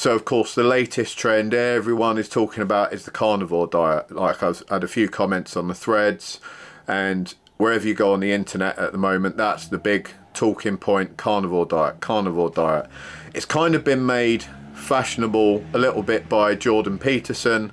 So of course the latest trend everyone is talking about is the carnivore diet. Like I've had a few comments on the threads, and wherever you go on the internet at the moment, that's the big talking point: carnivore diet, carnivore diet. It's kind of been made fashionable a little bit by Jordan Peterson,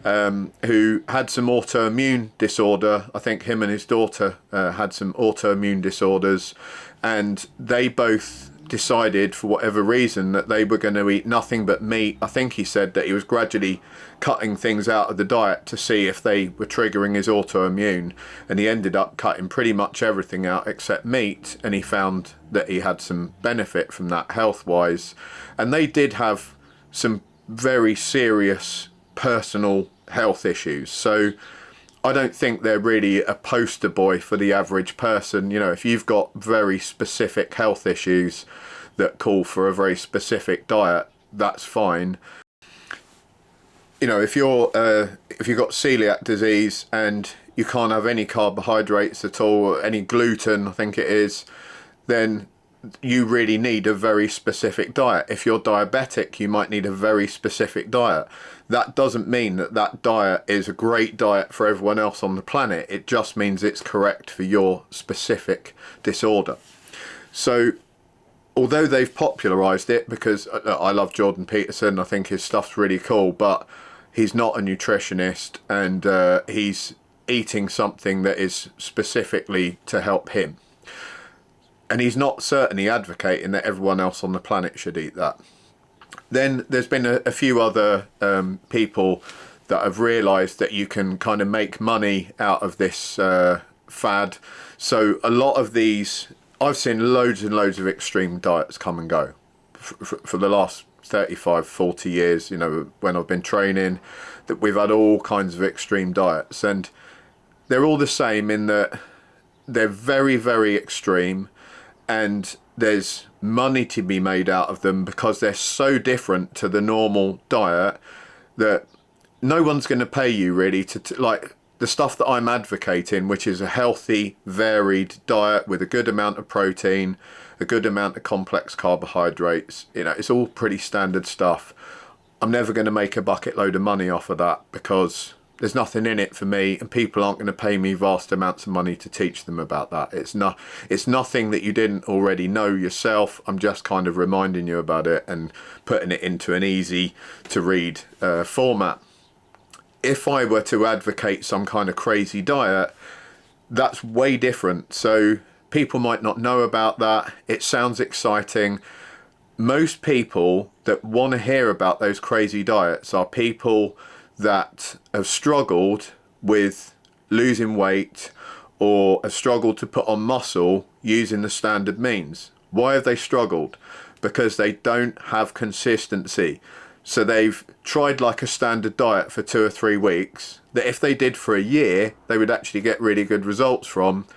who had some autoimmune disorder. I think him and his daughter had some autoimmune disorders, and they both decided for whatever reason that they were going to eat nothing but meat. I think he said that he was gradually cutting things out of the diet to see if they were triggering his autoimmune, and he ended up cutting pretty much everything out except meat, and he found that he had some benefit from that health wise. And they did have some very serious personal health issues, so I don't think they're really a poster boy for the average person. You know, if you've got very specific health issues that call for a very specific diet, that's fine. You know, if you've got celiac disease and you can't have any carbohydrates at all, or any gluten, I think it is, then you really need a very specific diet. If you're diabetic, you might need a very specific diet. That doesn't mean that that diet is a great diet for everyone else on the planet. It just means it's correct for your specific disorder. So although they've popularized it, because I love Jordan Peterson, I think his stuff's really cool, but he's not a nutritionist, and he's eating something that is specifically to help him. And he's not certainly advocating that everyone else on the planet should eat that. Then there's been a few other people that have realised that you can kind of make money out of this fad. So a lot of these, I've seen loads and loads of extreme diets come and go for the last 35, 40 years, you know, when I've been training, that we've had all kinds of extreme diets, and they're all the same in that they're very, very extreme, and there's money to be made out of them because they're so different to the normal diet that no one's going to pay you really to like the stuff that I'm advocating, which is a healthy, varied diet with a good amount of protein, a good amount of complex carbohydrates. You know, it's all pretty standard stuff. I'm never going to make a bucket load of money off of that because there's nothing in it for me, and people aren't going to pay me vast amounts of money to teach them about that. It's nothing that you didn't already know yourself. I'm just kind of reminding you about it and putting it into an easy to read format. If I were to advocate some kind of crazy diet, that's way different. So people might not know about that. It sounds exciting. Most people that want to hear about those crazy diets are people that have struggled with losing weight or have struggled to put on muscle using the standard means. Why have they struggled? Because they don't have consistency. So they've tried like a standard diet for 2 or 3 weeks that if they did for a year, they would actually get really good results from,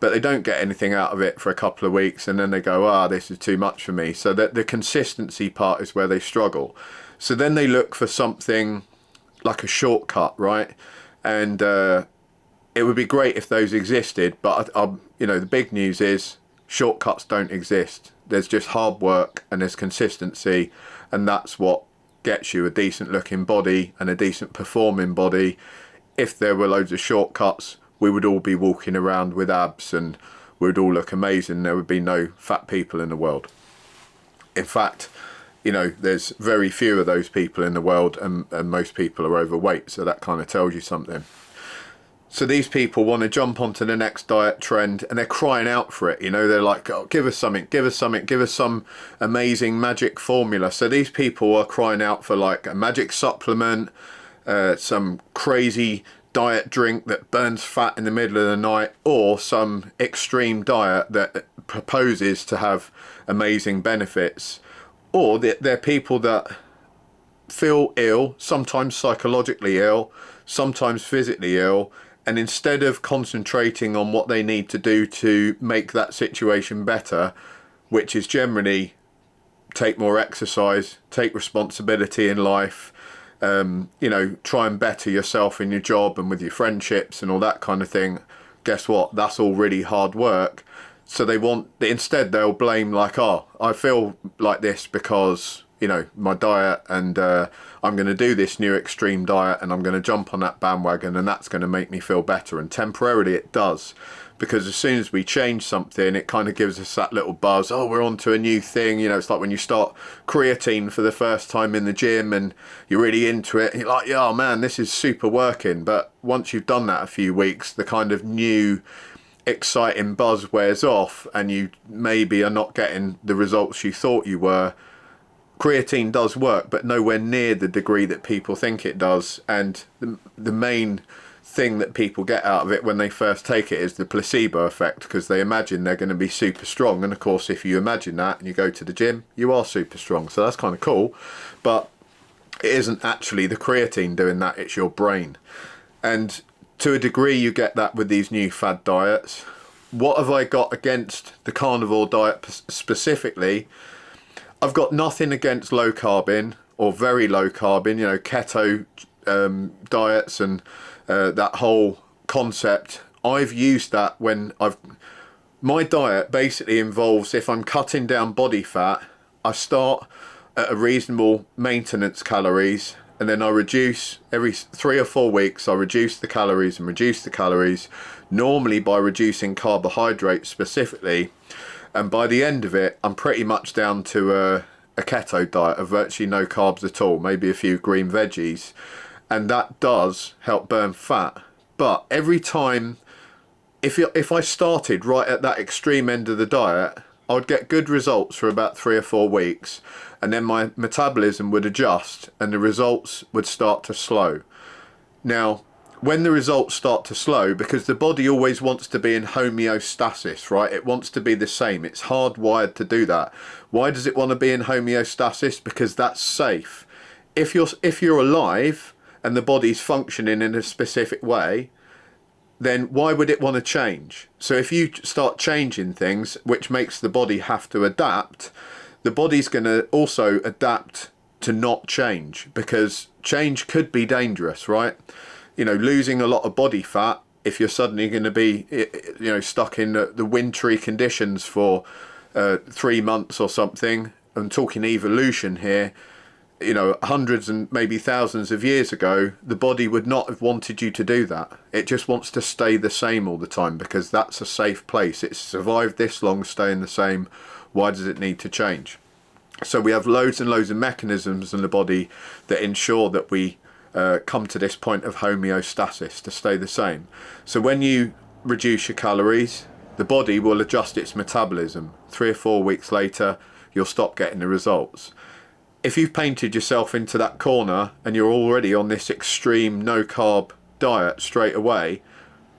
but they don't get anything out of it for a couple of weeks, and then they go, this is too much for me. So that the consistency part is where they struggle. So then they look for something like a shortcut, right? And it would be great if those existed, but you know, the big news is shortcuts don't exist. There's just hard work and there's consistency, and that's what gets you a decent looking body and a decent performing body. If there were loads of shortcuts, we would all be walking around with abs and we'd all look amazing. There would be no fat people in the world. In fact, you know, there's very few of those people in the world, and most people are overweight, so that kind of tells you something. So these people want to jump onto the next diet trend, and they're crying out for it. You know, they're like, give us something, give us something, give us some amazing magic formula. So these people are crying out for like a magic supplement, some crazy diet drink that burns fat in the middle of the night, or some extreme diet that proposes to have amazing benefits. Or they're people that feel ill, sometimes psychologically ill, sometimes physically ill, and instead of concentrating on what they need to do to make that situation better, which is generally take more exercise, take responsibility in life, you know, try and better yourself in your job and with your friendships and all that kind of thing, guess what? That's all really hard work. So instead they'll blame like, I feel like this because you know, my diet, and I'm going to do this new extreme diet, and I'm going to jump on that bandwagon, and that's going to make me feel better. And temporarily it does, because as soon as we change something, it kind of gives us that little buzz. Oh, we're on to a new thing. You know, it's like when you start creatine for the first time in the gym and you're really into it, and you're like, yeah, oh man, this is super working. But once you've done that a few weeks, the kind of new exciting buzz wears off, and you maybe are not getting the results you thought you were. Creatine does work, but nowhere near the degree that people think it does. And the main thing that people get out of it when they first take it is the placebo effect, because they imagine they're going to be super strong. And of course, if you imagine that and you go to the gym, you are super strong. So that's kind of cool, but it isn't actually the creatine doing that, it's your brain. And to a degree you get that with these new fad diets. What have I got against the carnivore diet specifically? I've got nothing against low carbing or very low carbing, you know, keto diets and that whole concept. I've used that when my diet basically involves, if I'm cutting down body fat, I start at a reasonable maintenance calories, and then I reduce every 3 or 4 weeks. I reduce the calories and reduce the calories, normally by reducing carbohydrates specifically. And by the end of it, I'm pretty much down to a keto diet of virtually no carbs at all, maybe a few green veggies. And that does help burn fat. But every time, if I started right at that extreme end of the diet, I would get good results for about 3 or 4 weeks, and then my metabolism would adjust and the results would start to slow. Now, when the results start to slow, because the body always wants to be in homeostasis, right? It wants to be the same. It's hardwired to do that. Why does it want to be in homeostasis? Because that's safe. If you're alive and the body's functioning in a specific way, then why would it want to change? So if you start changing things, which makes the body have to adapt, the body's going to also adapt to not change, because change could be dangerous, right? You know, losing a lot of body fat, if you're suddenly going to be, you know, stuck in the wintry conditions for 3 months or something. I'm talking evolution here. You know, hundreds and maybe thousands of years ago, the body would not have wanted you to do that. It just wants to stay the same all the time, because that's a safe place. It's survived this long staying the same. Why does it need to change? So we have loads and loads of mechanisms in the body that ensure that we come to this point of homeostasis, to stay the same. So when you reduce your calories, the body will adjust its metabolism. 3 or 4 weeks later, you'll stop getting the results. If you've painted yourself into that corner and you're already on this extreme no carb diet straight away,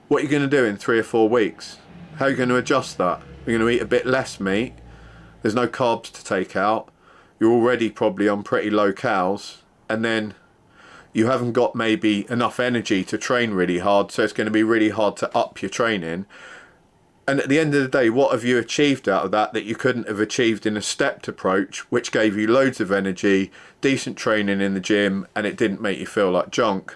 what are you going to do in 3 or 4 weeks? How are you going to adjust that? You're going to eat a bit less meat. There's no carbs to take out. You're already probably on pretty low calories, and then you haven't got maybe enough energy to train really hard, so it's going to be really hard to up your training. And at the end of the day, what have you achieved out of that you couldn't have achieved in a stepped approach, which gave you loads of energy, decent training in the gym, and it didn't make you feel like junk?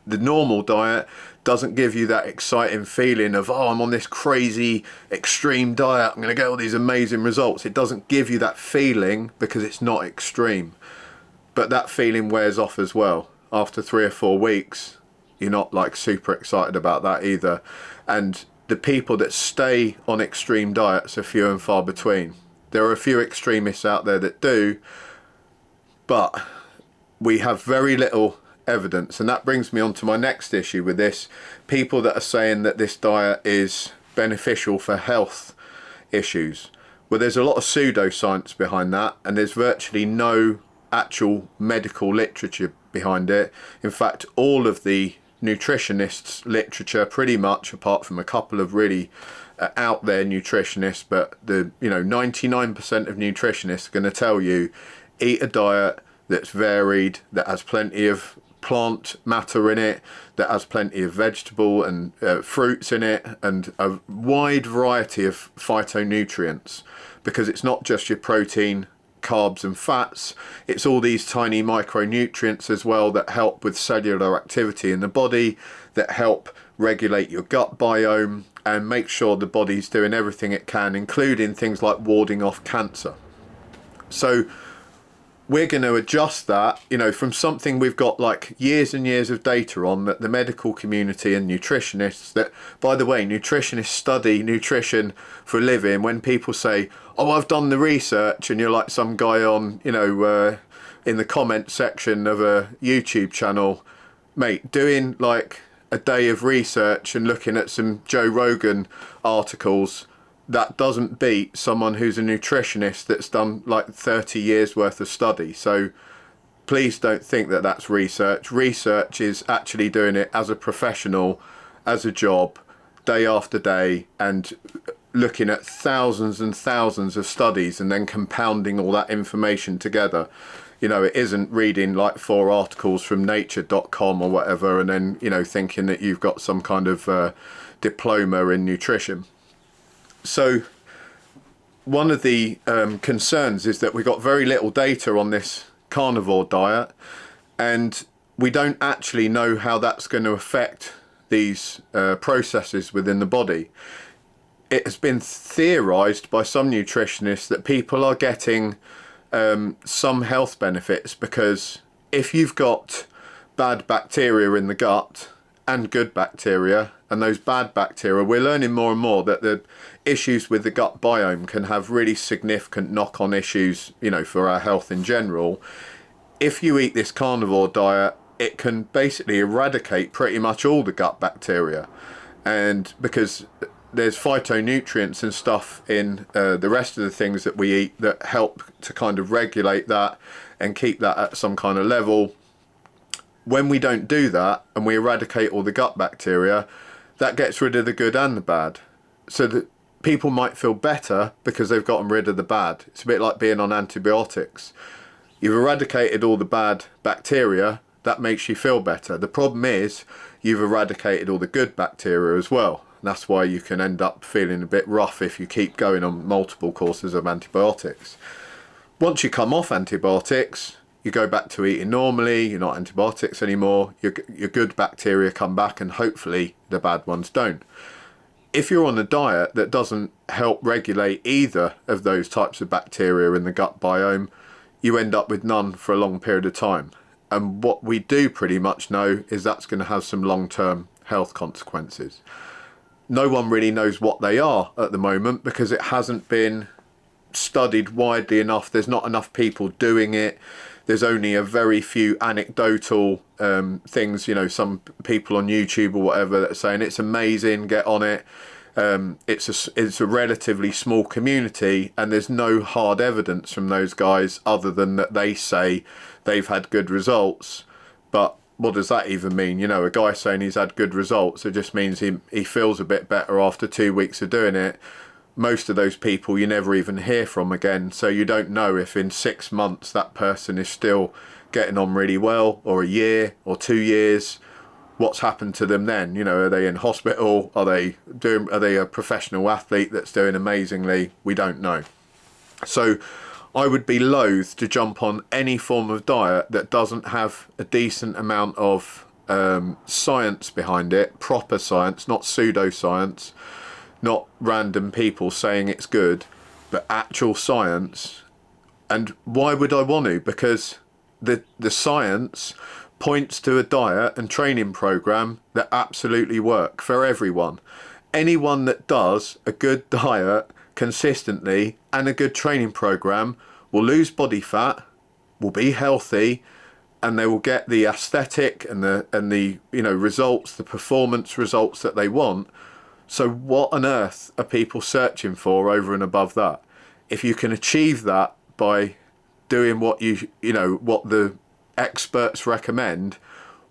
The normal diet doesn't give you that exciting feeling of, oh, I'm on this crazy extreme diet, I'm going to get all these amazing results. It doesn't give you that feeling because it's not extreme. But that feeling wears off as well. After 3 or 4 weeks, you're not like super excited about that either. And the people that stay on extreme diets are few and far between. There are a few extremists out there that do, but we have very little evidence. And that brings me on to my next issue with this. People that are saying that this diet is beneficial for health issues. Well, there's a lot of pseudoscience behind that, and there's virtually no actual medical literature behind it. In fact, all of the nutritionists' literature, pretty much, apart from a couple of really out there nutritionists, but the 99% of nutritionists are going to tell you eat a diet that's varied, that has plenty of plant matter in it, that has plenty of vegetable and fruits in it, and a wide variety of phytonutrients, because it's not just your protein, carbs and fats, it's all these tiny micronutrients as well that help with cellular activity in the body, that help regulate your gut biome and make sure the body's doing everything it can, including things like warding off cancer. So we're going to adjust that, you know, from something we've got like years and years of data on, that the medical community and nutritionists, that, by the way, nutritionists study nutrition for a living. When people say, oh, I've done the research, and you're like some guy on, you know, in the comment section of a YouTube channel, mate, doing like a day of research and looking at some Joe Rogan articles, that doesn't beat someone who's a nutritionist that's done like 30 years worth of study. So please don't think that that's research. Research is actually doing it as a professional, as a job, day after day, and looking at thousands and thousands of studies and then compounding all that information together. You know, it isn't reading like 4 articles from nature.com or whatever and then, you know, thinking that you've got some kind of diploma in nutrition. So one of the concerns is that we got very little data on this carnivore diet, and we don't actually know how that's going to affect these processes within the body. It has been theorized by some nutritionists that people are getting some health benefits, because if you've got bad bacteria in the gut and good bacteria, and those bad bacteria, we're learning more and more that the issues with the gut biome can have really significant knock-on issues, you know, for our health in general. If you eat this carnivore diet, it can basically eradicate pretty much all the gut bacteria, and because there's phytonutrients and stuff in the rest of the things that we eat that help to kind of regulate that and keep that at some kind of level. When we don't do that and we eradicate all the gut bacteria, that gets rid of the good and the bad. So that people might feel better because they've gotten rid of the bad. It's a bit like being on antibiotics. You've eradicated all the bad bacteria, that makes you feel better. The problem is you've eradicated all the good bacteria as well. And that's why you can end up feeling a bit rough if you keep going on multiple courses of antibiotics. Once you come off antibiotics, you go back to eating normally, you're not antibiotics anymore, your good bacteria come back, and hopefully the bad ones don't. If you're on a diet that doesn't help regulate either of those types of bacteria in the gut biome, you end up with none for a long period of time. And what we do pretty much know is that's going to have some long-term health consequences. No one really knows what they are at the moment because it hasn't been studied widely enough. There's not enough people doing it. There's only a very few anecdotal things, you know, some people on YouTube or whatever that are saying it's amazing, get on it. It's a relatively small community, and there's no hard evidence from those guys other than that they say they've had good results. But what does that even mean? You know, a guy saying he's had good results, it just means he feels a bit better after 2 weeks of doing it. Most of those people you never even hear from again, so you don't know if in 6 months that person is still getting on really well, or a year or 2 years. What's happened to them then? You know, are they in hospital? Are they a professional athlete that's doing amazingly? We don't know. So I would be loath to jump on any form of diet that doesn't have a decent amount of science behind it, proper science, not pseudoscience, not random people saying it's good, but actual science. And why would I want to? Because the science points to a diet and training program that absolutely work for everyone. Anyone that does a good diet consistently and a good training program will lose body fat, will be healthy, and they will get the aesthetic and the you know, results, the performance results that they want. So what on earth are people searching for over and above that? If you can achieve that by doing what what the experts recommend,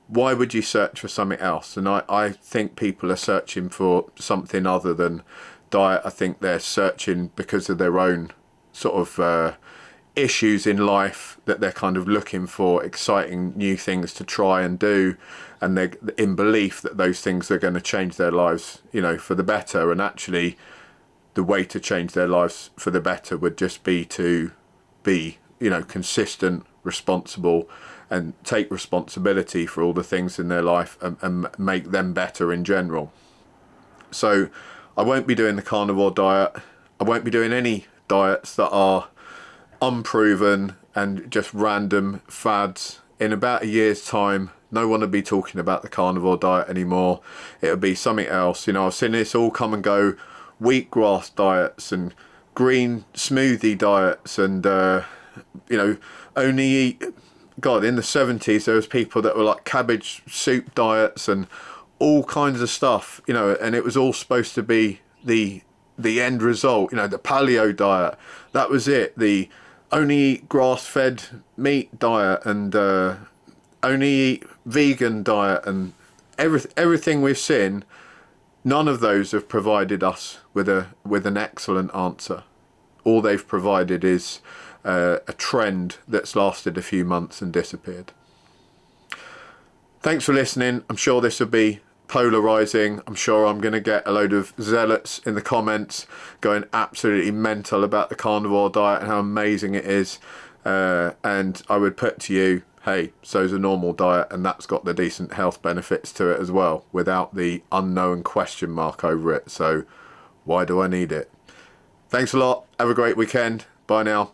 why would you search for something else? And I think people are searching for something other than diet. I think they're searching because of their own sort of issues in life, that they're kind of looking for exciting new things to try and do, and they're in belief that those things are going to change their lives, you know, for the better. And actually the way to change their lives for the better would just be to be, you know, consistent, responsible, and take responsibility for all the things in their life, and make them better in general. So I won't be doing the carnivore diet. I won't be doing any diets that are unproven and just random fads. In about a year's time, no one will be talking about the carnivore diet anymore. It'll be something else. You know, I've seen this all come and go. Wheatgrass diets and green smoothie diets, and you know, only eat. God, in the 70s there was people that were like cabbage soup diets and all kinds of stuff. You know, and it was all supposed to be the end result. You know, the paleo diet. That was it. The only eat grass-fed meat diet, and only eat vegan diet, and everything we've seen. None of those have provided us with an excellent answer. All they've provided is a trend that's lasted a few months and disappeared. Thanks for listening. I'm sure this will be polarizing. I'm sure I'm going to get a load of zealots in the comments going absolutely mental about the carnivore diet and how amazing it is. And I would put to you, hey, so's a normal diet, and that's got the decent health benefits to it as well, without the unknown question mark over it. So why do I need it? Thanks a lot. Have a great weekend. Bye now.